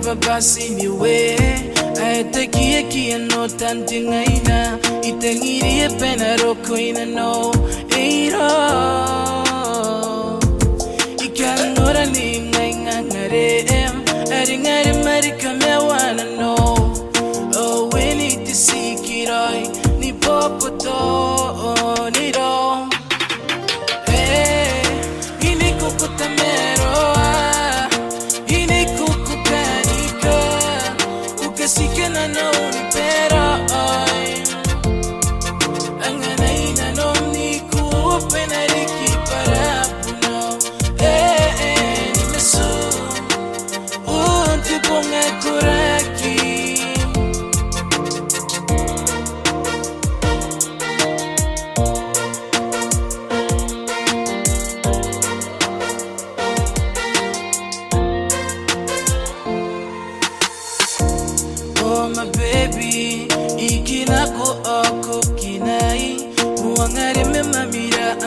babasi niwe Aetakia kia no tanti ngaina Itangiri pena roko ina no Eiro Ikanora ni ngainga ngare Aringari marika me wanna know Oh we need to see kiroi Ni popo to ni ro Neiko Ko Tamaroa Neiko Ko Kanika Ukasika na nauni pero Anganay na nom ni ko penariki para puno Ni maso Unti ponga kuraki Oh my baby, ikinako ako kinai Muangari me mamira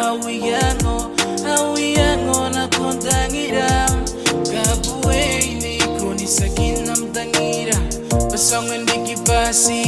awiyango na kontangira Kabuwe ni kuni sakin nam tangira Pasongan di kibasi